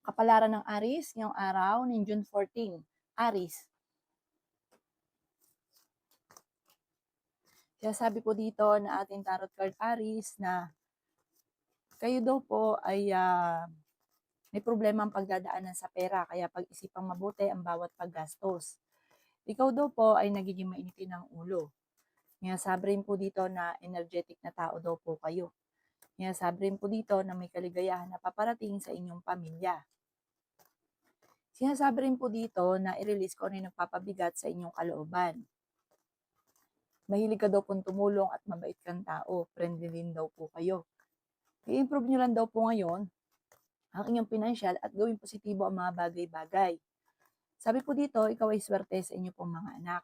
Kapalaran ng Aries ngayong araw ng June 14. Aries, sabi po dito na ating tarot card Aries na kayo daw po ay may problema ang pagdadaanan sa pera kaya pag-isipang mabuti ang bawat paggastos. Ikaw daw po ay nagiging mainitin ng ulo. Sabi rin po dito na energetic na tao daw po kayo. Sabi rin po dito na may kaligayahan na paparating sa inyong pamilya. Sinasabi rin po dito na i-release ko ano yung nagpapabigat sa inyong kalooban. Mahilig ka daw pong tumulong at mabait kang tao. Friendly din daw po kayo. I-improve nyo lang daw po ngayon ang inyong pinansyal at gawing positibo ang mga bagay-bagay. Sabi po dito, ikaw ay swerte sa inyo pong mga anak.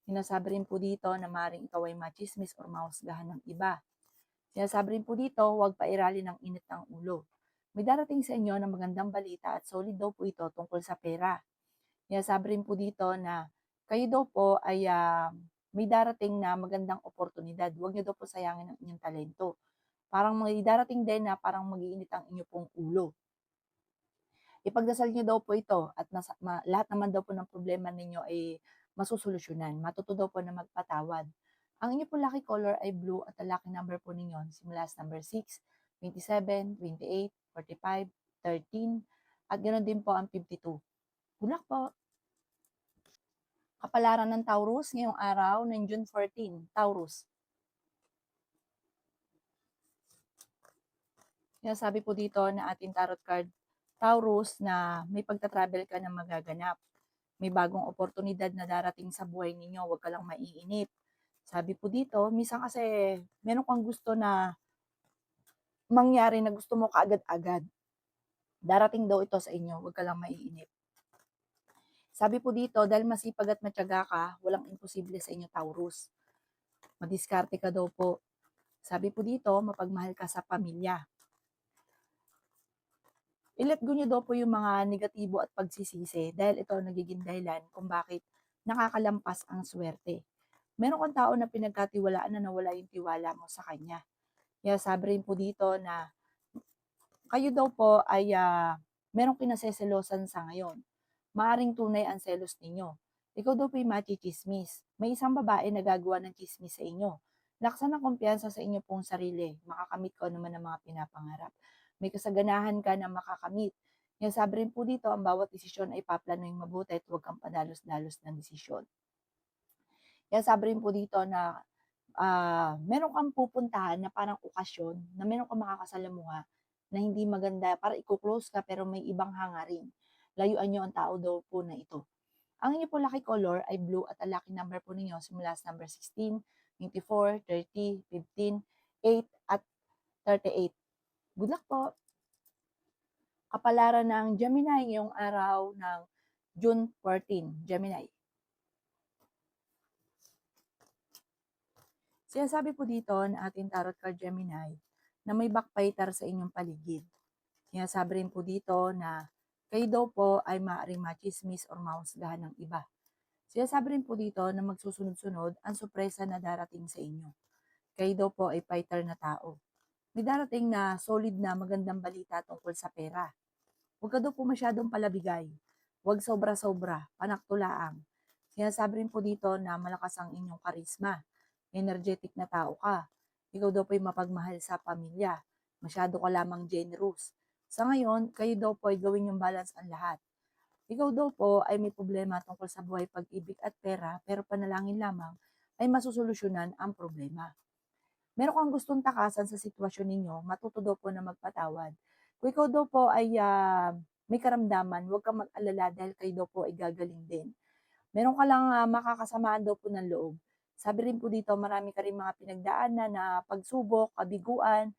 Sinasabi rin po dito na maaaring ikaw ay machismis or mahusgahan ng iba. Sinasabi rin po dito, huwag pairali ng init ng ulo. May darating sa inyo na magandang balita at solid daw po ito tungkol sa pera. Sinasabi rin po dito na kayo daw po ay may darating na magandang oportunidad. Huwag niyo daw po sayangin ang inyong talento. Parang may darating din na parang mag-iinit ang inyo pong ulo. Ipagdasal niyo daw po ito at lahat naman daw po ng problema ninyo ay masusolusyonan. Matuto daw po na magpatawad. Ang inyo po lucky color ay blue at ang lucky number po ninyo simula sa number 6, 27, 28, 45, 13, at ganoon din po ang 52. Good luck po! Kapalaran ng Taurus ngayong araw ng June 14. Taurus, sabi po dito na ating tarot card, Taurus, na may pagta-travel ka na magaganap. May bagong oportunidad na darating sa buhay ninyo, huwag ka lang maiinip. Sabi po dito, minsan kasi meron kang gusto na mangyari na gusto mo kaagad-agad. Darating daw ito sa inyo, huwag ka lang maiinip. Sabi po dito, dahil masipag at matyaga ka, walang imposible sa inyo, Taurus. Madiskarte ka daw po. Sabi po dito, mapagmahal ka sa pamilya. I-let go nyo daw po yung mga negatibo at pagsisisi dahil ito ang nagiging dahilan kung bakit nakakalampas ang swerte. Meron kang tao na pinagkatiwalaan na nawala yung tiwala mo sa kanya. Sabi rin po dito na kayo daw po ay merong kinaseselosan sa ngayon. Maaring tunay ang selos ninyo. Ikaw daw po yung machichismis. May isang babae na gagawa ng chismis sa inyo. Laksan ng kumpiyansa sa inyo pong sarili. Makakamit ko naman ang mga pinapangarap. May kasaganahan ka na makakamit. Sabi rin po dito, ang bawat desisyon ay paplanuhin mabuti at huwag kang padalos-dalos ng desisyon. Sabi rin po dito na meron kang pupuntahan na parang okasyon, na meron kang makakasalamuha na hindi maganda, para i-close ka pero may ibang hangarin. Layuan nyo ang tao daw po na ito. Ang inyo po lucky color ay blue at ang lucky number po ninyo simula sa number 16, 24, 30, 15, 8 at 38. Good luck po! Kapalaran ng Gemini ngayong araw ng June 14. Gemini, sinasabi po dito na ating tarot card Gemini na may backbiter sa inyong paligid. Sinasabi rin po dito na kayo daw po ay maaaring machismis or mahusgahan ng iba. Sinasabi rin po dito na magsusunod-sunod ang sorpresa na darating sa inyo. Kayo daw po ay fighter na tao. May darating na solid na magandang balita tungkol sa pera. Huwag ka daw po masyadong palabigay. Huwag sobra-sobra, panaktulaang. Sinasabi rin po dito na malakas ang inyong karisma. Energetic na tao ka. Ikaw daw po ay mapagmahal sa pamilya. Masyado ka lamang generous. Sa ngayon, kayo daw po ay gawin yung balance ang lahat. Ikaw daw po ay may problema tungkol sa buhay, pag-ibig at pera, pero panalangin lamang ay masusolusyonan ang problema. Meron kang gustong takasan sa sitwasyon ninyo, matuto daw po na magpatawad. Kung ikaw daw po ay may karamdaman, huwag kang mag-alala dahil kayo daw po ay gagaling din. Meron ka lang makakasamaan daw po ng loob. Sabi rin po dito, marami ka rin mga pinagdaanan na pagsubok, kabiguan,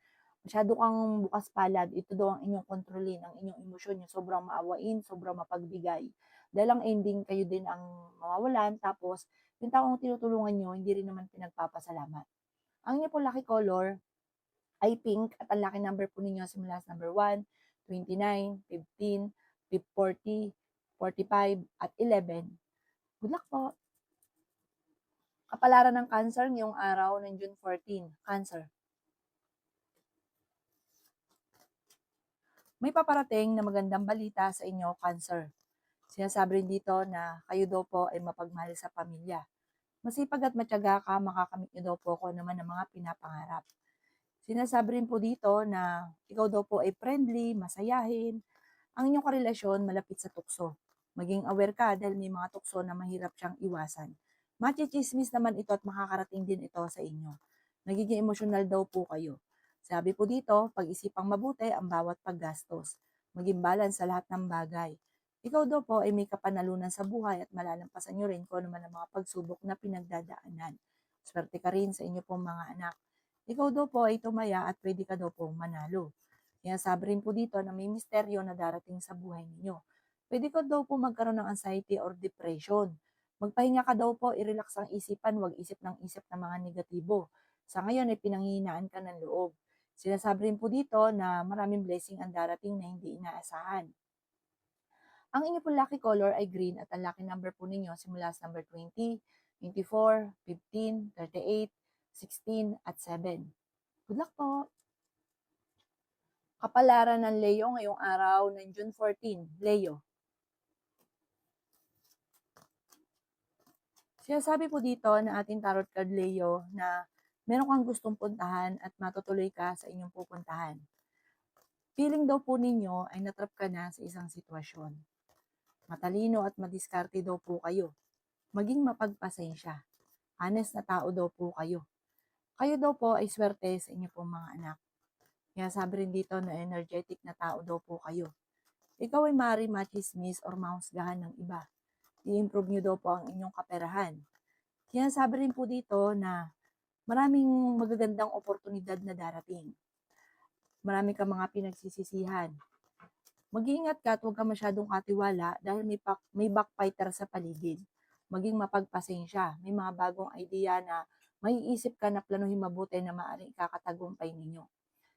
masyado kang bukas palad. Ito daw ang inyong kontrolin, ang inyong emosyon, yung sobrang maawain, sobrang mapagbigay. Dahil ang ending, kayo din ang mawawalan, tapos yung taong tinutulungan nyo, hindi rin naman pinagpapasalamat. Ang inyo po lucky color ay pink at ang lucky number po ninyo simula sa number 1, 29, 15, 40, 45, at 11. Good luck po! Kapalaran ng Cancer ngayong araw ng June 14. Cancer, May paparating na magandang balita sa inyo, Cancer. Sinasabi rin dito na kayo daw po ay mapagmahal sa pamilya. Masipag at matyaga ka, makakamit niyo daw po kung ano man ang mga pinapangarap. Sinasabi rin po dito na ikaw daw po ay friendly, masayahin, ang inyong karelasyon malapit sa tukso. Maging aware ka dahil may mga tukso na mahirap siyang iwasan. Machichismis naman ito at makakarating din ito sa inyo. Nagiging emosyonal daw po kayo. Sabi po dito, pag-isipang mabuti ang bawat paggastos. Maging balance sa lahat ng bagay. Ikaw daw po ay may kapanalunan sa buhay at malalampasan nyo rin kung ano man ang mga pagsubok na pinagdadaanan. Swerte ka rin sa inyo pong mga anak. Ikaw daw po ay tumaya at pwede ka daw pong manalo. Sinasabi rin po dito na may misteryo na darating sa buhay ninyo. Pwede ka daw po magkaroon ng anxiety or depression. Magpahinga ka daw po, i-relax ang isipan, huwag isip ng mga negatibo. Sa ngayon ay pinanghihinaan ka ng loob. Sinasabi rin po dito na maraming blessing ang darating na hindi inaasahan. Ang inyo pong lucky color ay green at ang lucky number po ninyo simula sa number 20, 24, 15, 38, 16 at 7. Good luck po! Kapalaran ng Leo ngayong araw ng June 14. Leo. Sinasabi po dito na ating tarot card Leo na meron kang gustong puntahan at matutuloy ka sa inyong pupuntahan. Feeling daw po ninyo ay natrap ka na sa isang sitwasyon. Matalino at madiskarte daw po kayo. Maging mapagpasensya. Honest na tao daw po kayo. Kayo daw po ay swerte sa inyo pong mga anak. Kaya sabi rin dito na energetic na tao daw po kayo. Ikaw ay maaari machismis or mahusgahan ng iba. I-improve nyo daw po ang inyong kaperahan. Kaya sabi rin po dito na maraming magagandang oportunidad na darating. Marami kang mga pinagsisisihan. Mag-iingat ka at huwag ka masyadong katiwala dahil may backbiter sa paligid. Maging mapagpasensya. May mga bagong idea na maiisip ka na planuhin mabuti na maaaring ikakatagumpay ninyo.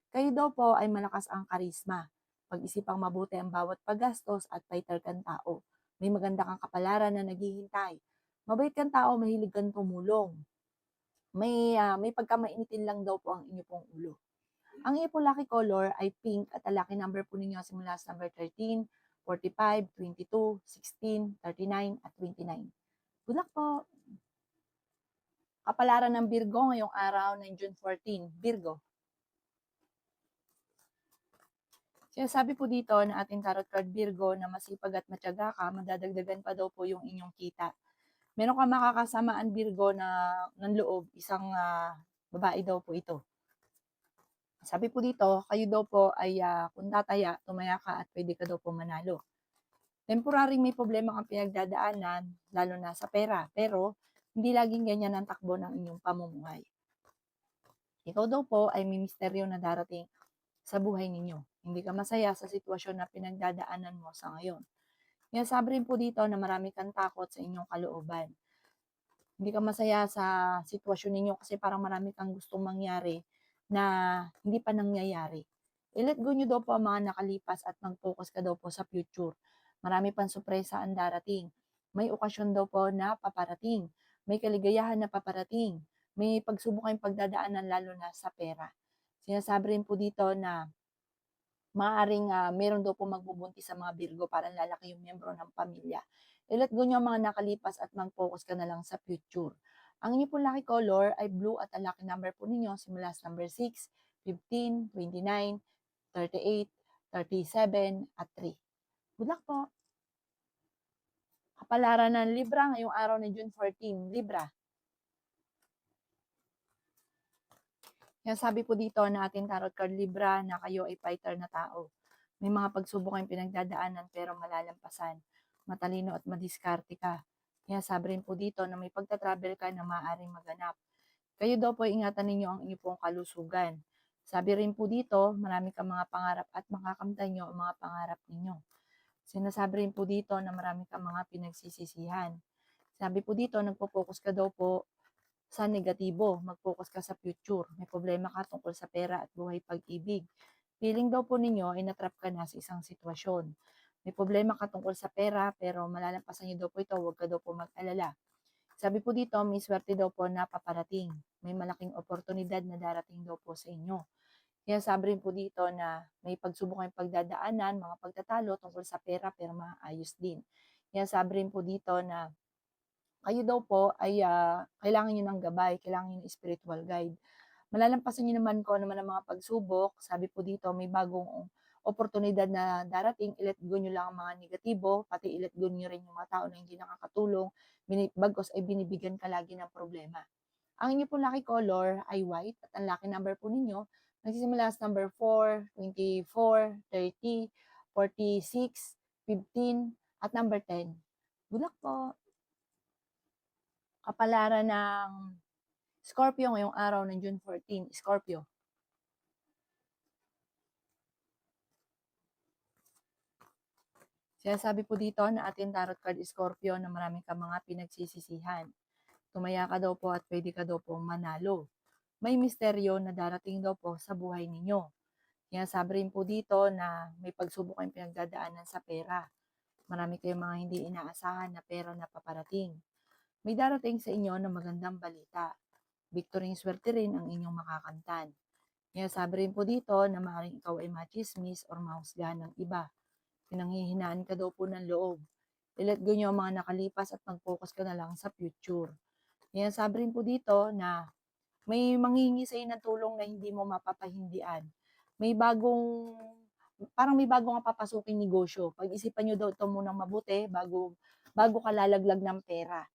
Kayo daw po ay malakas ang karisma. Pag-isipang mabuti ang bawat paggastos at fighter kang tao. May maganda kang kapalaran na naghihintay. Mabait kang tao, mahilig kang tumulong. May pagkamainitin lang daw po ang inyo pong ulo. Ang iyo pong lucky color ay pink at ang lucky number po ninyo simula sa number 13, 45, 22, 16, 39 at 29. Good luck po! Kapalaran ng Virgo ngayong araw ng June 14. Virgo. Sinasabi po dito na ating tarot card Virgo na masipag at matyaga ka, madadagdagan pa daw po yung inyong kita. Meron kang makakasamaan Virgo na ng loob, isang babae daw po ito. Sabi po dito, kayo daw po ay kung tataya, tumaya ka at pwede ka daw po manalo. Temporaring may problema kang pinagdadaanan, lalo na sa pera, pero hindi laging ganyan ang takbo ng inyong pamumuhay. Ikaw daw po ay may misteryo na darating sa buhay ninyo. Hindi ka masaya sa sitwasyon na pinagdadaanan mo sa ngayon. Kaya sabi rin po dito na marami kang takot sa inyong kalooban. Hindi ka masaya sa sitwasyon ninyo kasi parang marami kang gustong mangyari na hindi pa nangyayari. I-let go nyo daw po ang mga nakalipas at mag-focus ka daw po sa future. Marami pang sorpresa ang darating. May okasyon daw po na paparating. May kaligayahan na paparating. May pagsubok kayong pagdadaanan lalo na sa pera. Sinasabi rin po dito na maaaring meron daw po magbubuntis sa mga Virgo para lalaki yung miyembro ng pamilya. I-let go nyo ang mga nakalipas at mag-focus ka na lang sa future. Ang inyo pong lucky color ay blue at ang lucky number po ninyo simula sa number 6, 15, 29, 38, 37 at 3. Good luck po! Kapalaran ng Libra ngayong araw ng June 14. Libra. Kaya sabi po dito na ating tarot card Libra na kayo ay fighter na tao. May mga pagsubok kayong pinagdadaanan pero malalampasan. Matalino at madiskarte ka. Kaya sabi rin po dito na may pagta-travel ka na maaaring maganap. Kayo daw po ingatan ninyo ang inyong pong kalusugan. Sabi rin po dito, marami kang mga pangarap at makakamtan nyo ang mga pangarap ninyo. Sinasabi rin po dito na marami kang mga pinagsisisihan. Sabi po dito, nagpo-focus ka daw po sa negatibo. Mag-focus ka sa future. May problema ka tungkol sa pera at buhay pag-ibig. Feeling daw po ninyo ay natrap ka na sa isang sitwasyon. May problema ka tungkol sa pera pero malalampasan niyo daw po ito, huwag ka daw po mag-alala. Sabi po dito, may swerte daw po na paparating. May malaking oportunidad na darating daw po sa inyo. Sinasabi rin po dito na may pagsubok kayong pagdadaanan, mga pagtatalo tungkol sa pera pero maayos din. Sinasabi rin po dito na kayo daw po ay kailangan niyo ng gabay, kailangan niyo ng spiritual guide. Malalampasan niyo naman kung ano man ang mga pagsubok. Sabi po dito, may bagong oportunidad na darating, i-let go niyo lang ang mga negatibo, pati i-let go niyo rin yung mga tao na hindi nakakatulong, bagos ay binibigyan ka lagi ng problema. Ang inyo po lucky color ay white at ang lucky number po ninyo nagsisimula sa number 4, 24, 30, 46, 15, at number 10. Good luck po! Kapalaran ng Scorpio ngayong araw ng June 14. Scorpio. Sinasabi po dito na ating tarot card Scorpio na marami kang mga pinagsisisihan. Tumaya ka daw po at pwede ka daw po manalo. May misteryo na darating daw po sa buhay ninyo. Sinasabi rin po dito na may pagsubok kayong pinagdadaanan sa pera. Marami kayong mga hindi inaasahan na pera na paparating. May darating sa inyo na magandang balita. Victory and swerte rin ang inyong makakamtan. Sinasabi rin po dito na maaaring ikaw ay machismis or mahusgahan ng iba. Pinanghihinaan ka daw po ng loob. I-let go nyo ang mga nakalipas at mag-focus ka na lang sa future. Sinasabi rin po dito na may manghihingi sa ng tulong na hindi mo mapapahindian. Parang may bagong papasuking negosyo. Pag-isipan nyo daw ito munang mabuti bago ka lalaglag ng pera.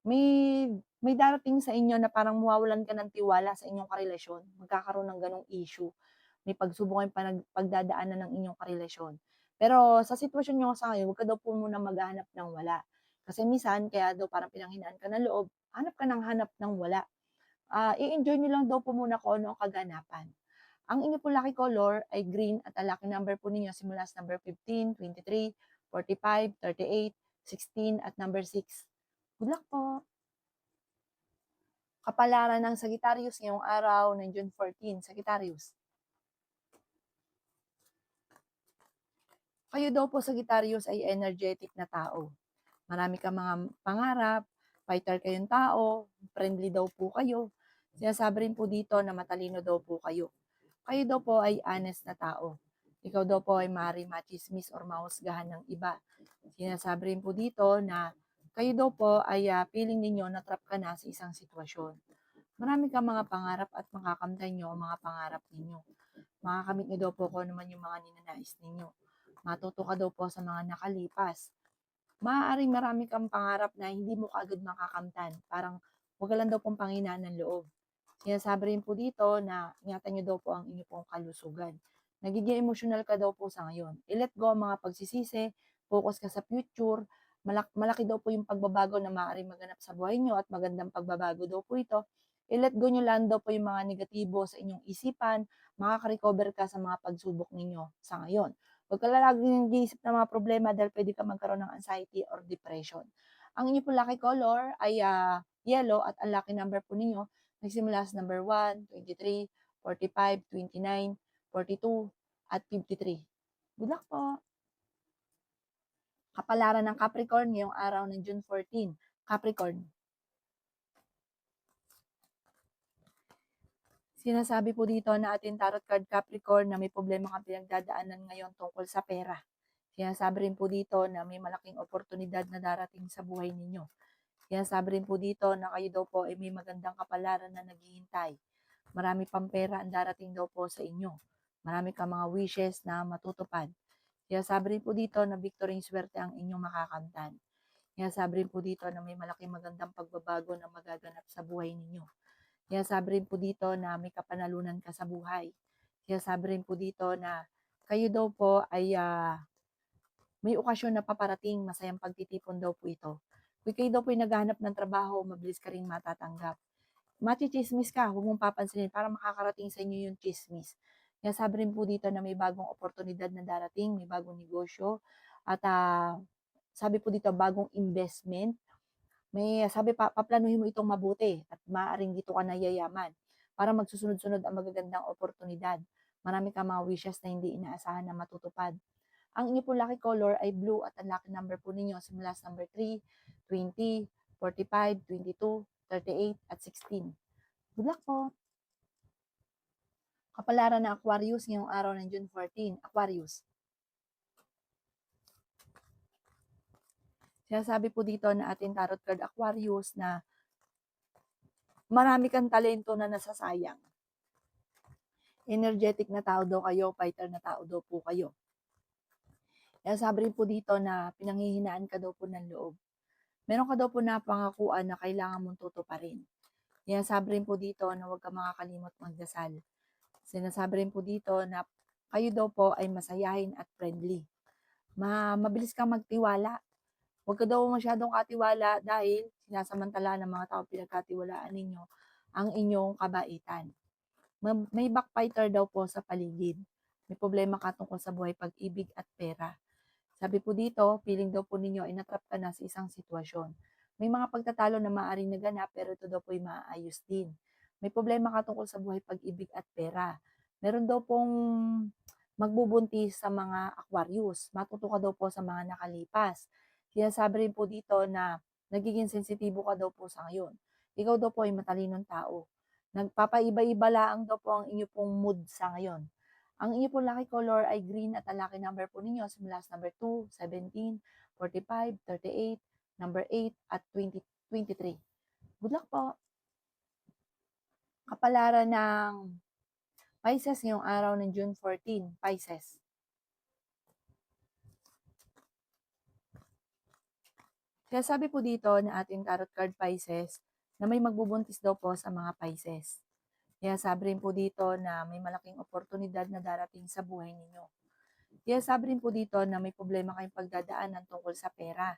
May, may darating sa inyo na parang mawawalan ka ng tiwala sa inyong karelasyon. Magkakaroon ng ganong issue. May pagsubok kayong pagdadaanan ng inyong karelasyon. Pero sa sitwasyon nyo sa ngayon, huwag ka daw po muna maghanap ng wala. Kasi minsan, kaya daw parang pinanghinaan ka ng loob, hanap ng wala. I-enjoy nyo lang daw po muna kung ano ang kaganapan. Ang inyo po lucky color ay green at ang lucky number po ninyo simula sa number 15, 23, 45, 38, 16 at number 6. Good luck po! Kapalaran ng Sagittarius ngayong araw ng June 14. Sagittarius. Kayo daw po Sagittarius ay energetic na tao. Marami kang mga pangarap, fighter kayong tao, friendly daw po kayo. Sinasabi rin po dito na matalino daw po kayo. Kayo daw po ay honest na tao. Ikaw daw po ay maaaring machismis or mahusgahan ng iba. Sinasabi rin po dito na kayo daw po ay feeling ninyo na trap ka na sa isang sitwasyon. Marami kang mga pangarap at makakamtan nyo ang mga pangarap ninyo. Makakamit nyo daw po kung ano man yung mga ninanais ninyo. Matuto ka daw po sa mga nakalipas. Maaaring marami kang pangarap na hindi mo kaagad makakamtan. Parang huwag ka lang daw pong panghinaan ng loob. Sinasabi rin po dito na ingatan nyo daw po ang inyong pong kalusugan. Nagiging emotional ka daw po sa ngayon. I-let go ang mga pagsisisi, focus ka sa future, malaki daw po yung pagbabago na maaaring maganap sa buhay nyo at magandang pagbabago daw po ito. I-let go nyo lang daw po yung mga negatibo sa inyong isipan, makaka-recover ka sa mga pagsubok ninyo sa ngayon. Huwag ka laging nag-iisip ng mga problema dahil pwede ka magkaroon ng anxiety or depression. Ang inyong po lucky color ay yellow at ang lucky number po ninyo nagsimula sa number 1, 23, 45, 29, 42, at 53. Good luck po! Kapalaran ng Capricorn ngayong araw ng June 14. Capricorn. Sinasabi po dito na ating tarot card Capricorn na may problema kang pinagdadaanan ngayon tungkol sa pera. Sinasabi rin po dito na may malaking oportunidad na darating sa buhay ninyo. Sinasabi rin po dito na kayo daw po ay may magandang kapalaran na naghihintay. Marami pang pera ang darating daw po sa inyo. Marami kang mga wishes na matutupad. Sinasabi rin po dito na victory and swerte ang inyong makakamtan. Sinasabi rin po dito na may malaking magandang pagbabago na magaganap sa buhay ninyo. Sinasabi rin po dito na may kapanalunan ka sa buhay. Sinasabi rin po dito na kayo daw po ay may okasyon na paparating, masayang pagtitipon daw po ito. Kung kayo daw po ay naghahanap ng trabaho, mabilis ka rin matatanggap. Machichismis ka, huwag mong papansinin para makakarating sa inyo yung chismis. Sinasabi rin po dito na may bagong oportunidad na darating, may bagong negosyo, at sabi po dito bagong investment. May sabi paplanuhin mo itong mabuti at maaaring dito ka na yayaman para magsusunod-sunod ang magagandang oportunidad. Marami kang mga wishes na hindi inaasahan na matutupad. Ang inyo po lucky color ay blue at ang lucky number po ninyo simula sa number 3, 20, 45, 22, 38, at 16. Good luck po! Kapalaran ng Aquarius ngayong araw ng June 14. Aquarius. Sinasabi po dito na ating tarot card Aquarius na marami kang talento na nasasayang. Energetic na tao daw kayo, fighter na tao daw po kayo. Sinasabi rin po dito na pinanghihinaan ka daw po ng loob. Meron ka daw po na pangakuan na kailangan mong tutuparin. Sinasabi rin po dito na huwag ka makakalimot magdasal. Sinasabi rin po dito na kayo daw po ay masayahin at friendly. Mabilis kang magtiwala. Huwag ka daw masyadong katiwala dahil sinasamantala ng mga tao pinagkatiwalaan ninyo ang inyong kabaitan. May backfighter daw po sa paligid. May problema ka tungkol sa buhay, pag-ibig at pera. Sabi po dito, feeling daw po ninyo ay natrap ka na sa isang sitwasyon. May mga pagtatalo na maaaring naganap pero ito daw po ay maaayos din. May problema ka tungkol sa buhay, pag-ibig at pera. Meron daw pong magbubuntis sa mga Aquarius. Matuto ka daw po sa mga nakalipas. Sinasabi rin po dito na nagiging sensitibo ka daw po sa ngayon. Ikaw daw po ay matalinong tao. Nagpapaiba-iba lang daw po ang inyo pong mood sa ngayon. Ang inyo pong lucky color ay green at ang lucky number po ninyo simula sa number 2, 17, 45, 38, number 8 at 20, 23. Good luck po! Kapalaran ng Pisces ngayong araw ng June 14, Pisces. Kaya sabi po dito na ating tarot card Pisces na may magbubuntis daw po sa mga Pisces. Kaya sabi rin po dito na may malaking oportunidad na darating sa buhay ninyo. Kaya sabi rin po dito na may problema kayong pagdadaanan tungkol sa pera.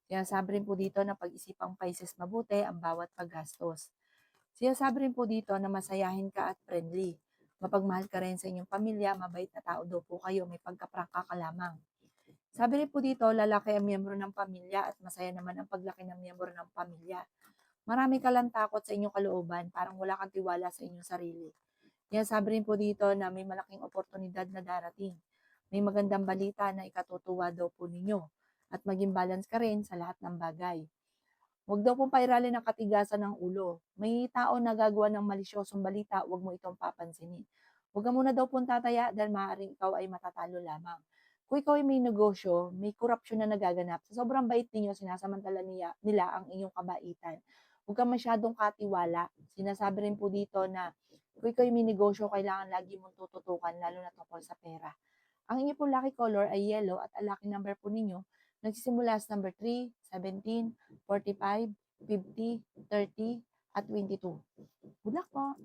Kaya sabi rin po dito na pag-isipang Pisces mabuti ang bawat paggastos. Kaya sabi rin po dito na masayahin ka at friendly. Mapagmahal ka rin sa inyong pamilya, mabait na tao daw po kayo, may pagkaprangka ka lamang. Sabi rin po dito, lalaki ang miyembro ng pamilya at masaya naman ang paglaki ng miyembro ng pamilya. Marami ka lang takot sa inyong kalooban, parang wala kang tiwala sa inyong sarili. Kaya sabi rin po dito na may malaking oportunidad na darating. May magandang balita na ikatutuwa daw po ninyo at maging balance ka rin sa lahat ng bagay. Huwag daw pong pairalin ng katigasan ng ulo. May tao na gagawa ng malisyosong balita, huwag mo itong papansinin. Huwag ka muna daw pong tataya dahil maaaring ikaw ay matatalo lamang. Kung ikaw ay may negosyo, may korupsyon na nagaganap, sa sobrang bait ninyo, sinasamantala nila ang inyong kabaitan. Huwag kang masyadong katiwala. Sinasabi rin po dito na kung ikaw ay may negosyo, kailangan lagi mong tututukan, lalo na tungkol sa pera. Ang inyong pong lucky color ay yellow at ang lucky number po ninyo nagsisimula sa number 3, 17, 45, 50, 30, at 22. Good luck po!